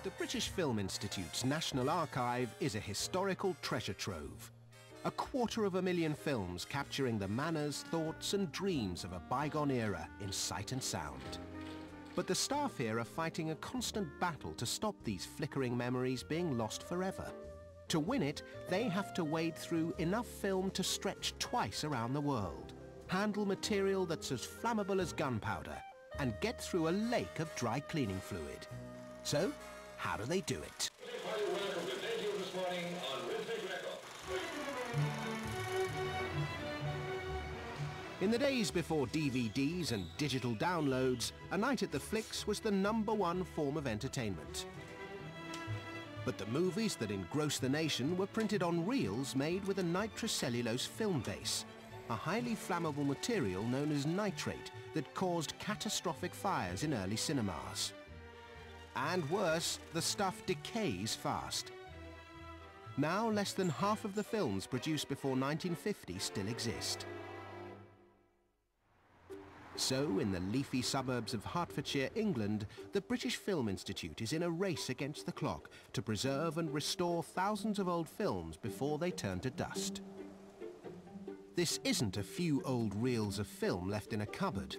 The British Film Institute's National Archive is a historical treasure trove. 250,000 films capturing the manners, thoughts and dreams of a bygone era in sight and sound. But the staff here are fighting a constant battle to stop these flickering memories being lost forever. To win it, they have to wade through enough film to stretch twice around the world, handle material that's as flammable as gunpowder, and get through a lake of dry cleaning fluid. So, how do they do it? Welcome to debut this morning on Rhythmic Record. In the days before DVDs and digital downloads, a night at the flicks was the #1 form of entertainment. But the movies that engrossed the nation were printed on reels made with a nitrocellulose film base, a highly flammable material known as nitrate that caused catastrophic fires in early cinemas. And worse, the stuff decays fast. Now less than half of the films produced before 1950 still exist. So, in the leafy suburbs of Hertfordshire, England, the British Film Institute is in a race against the clock to preserve and restore thousands of old films before they turn to dust. This isn't a few old reels of film left in a cupboard.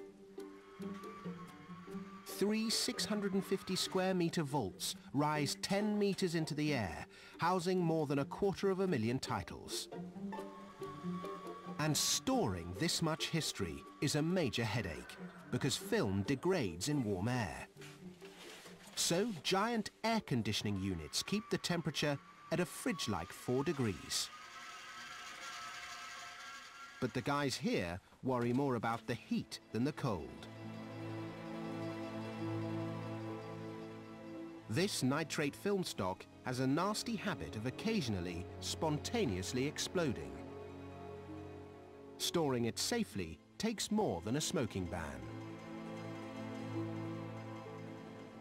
3 650 square metre vaults rise 10 metres into the air, housing more than 250,000 titles. And storing this much history is a major headache, because film degrades in warm air. So giant air conditioning units keep the temperature at a fridge-like 4 degrees. But the guys here worry more about the heat than the cold. This nitrate film stock has a nasty habit of occasionally, spontaneously exploding. Storing it safely takes more than a smoking ban.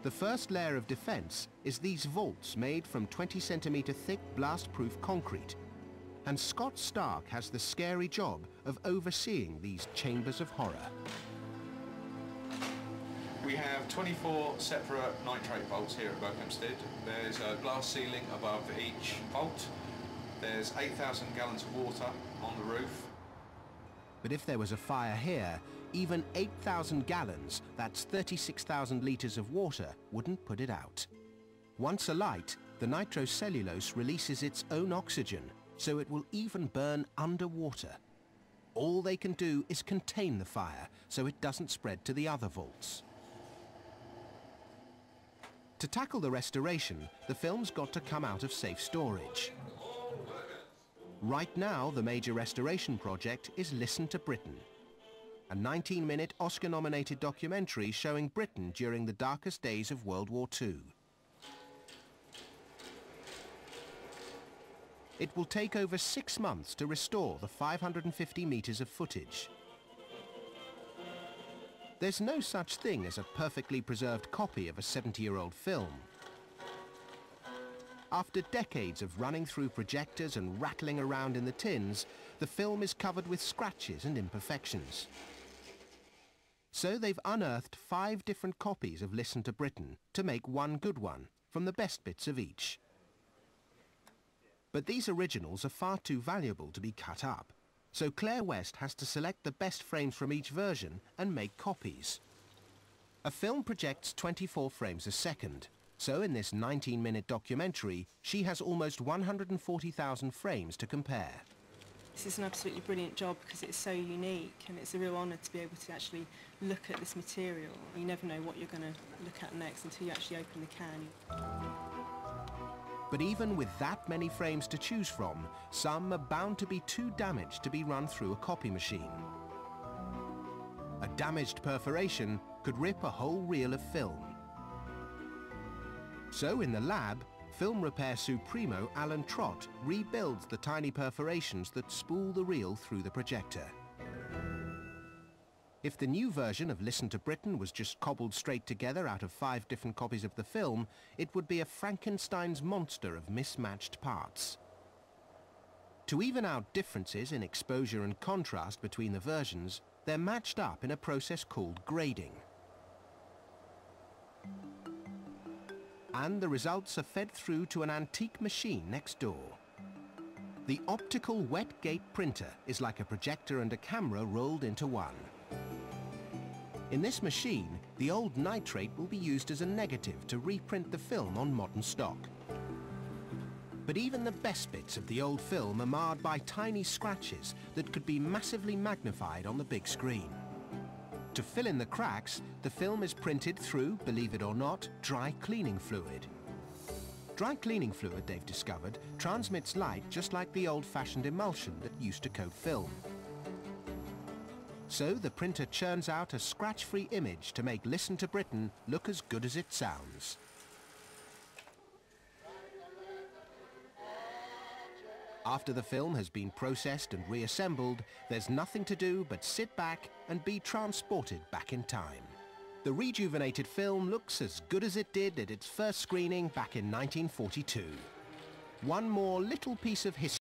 The first layer of defense is these vaults made from 20-centimetre thick blast-proof concrete. And Scott Stark has the scary job of overseeing these chambers of horror. We have 24 separate nitrate vaults here at Berkhamsted. There's a glass ceiling above each vault. There's 8,000 gallons of water on the roof. But if there was a fire here, even 8,000 gallons, that's 36,000 litres of water, wouldn't put it out. Once alight, the nitrocellulose releases its own oxygen, so it will even burn underwater. All they can do is contain the fire, so it doesn't spread to the other vaults. To tackle the restoration, the film's got to come out of safe storage. Right now, the major restoration project is Listen to Britain, a 19-minute Oscar-nominated documentary showing Britain during the darkest days of World War II. It will take over 6 months to restore the 550 metres of footage. There's no such thing as a perfectly preserved copy of a 70-year-old film. After decades of running through projectors and rattling around in the tins, the film is covered with scratches and imperfections. So they've unearthed 5 different copies of Listen to Britain to make one good one, from the best bits of each. But these originals are far too valuable to be cut up, so Claire West has to select the best frames from each version and make copies. A film projects 24 frames a second, so in this 19-minute documentary, she has almost 140,000 frames to compare. This is an absolutely brilliant job because it's so unique, and it's a real honour to be able to actually look at this material. You never know what you're going to look at next until you actually open the can. But even with that many frames to choose from, some are bound to be too damaged to be run through a copy machine. A damaged perforation could rip a whole reel of film. So in the lab, film repair supremo Alan Trott rebuilds the tiny perforations that spool the reel through the projector. If the new version of Listen to Britain was just cobbled straight together out of 5 different copies of the film, it would be a Frankenstein's monster of mismatched parts. To even out differences in exposure and contrast between the versions, they're matched up in a process called grading. and the results are fed through to an antique machine next door. The optical wet gate printer is like a projector and a camera rolled into one. In this machine, the old nitrate will be used as a negative to reprint the film on modern stock. But even the best bits of the old film are marred by tiny scratches that could be massively magnified on the big screen. To fill in the cracks, the film is printed through, believe it or not, dry cleaning fluid. Dry cleaning fluid, they've discovered, transmits light just like the old-fashioned emulsion that used to coat film. So the printer churns out a scratch-free image to make Listen to Britain look as good as it sounds. After the film has been processed and reassembled, there's nothing to do but sit back and be transported back in time. The rejuvenated film looks as good as it did at its first screening back in 1942. One more little piece of history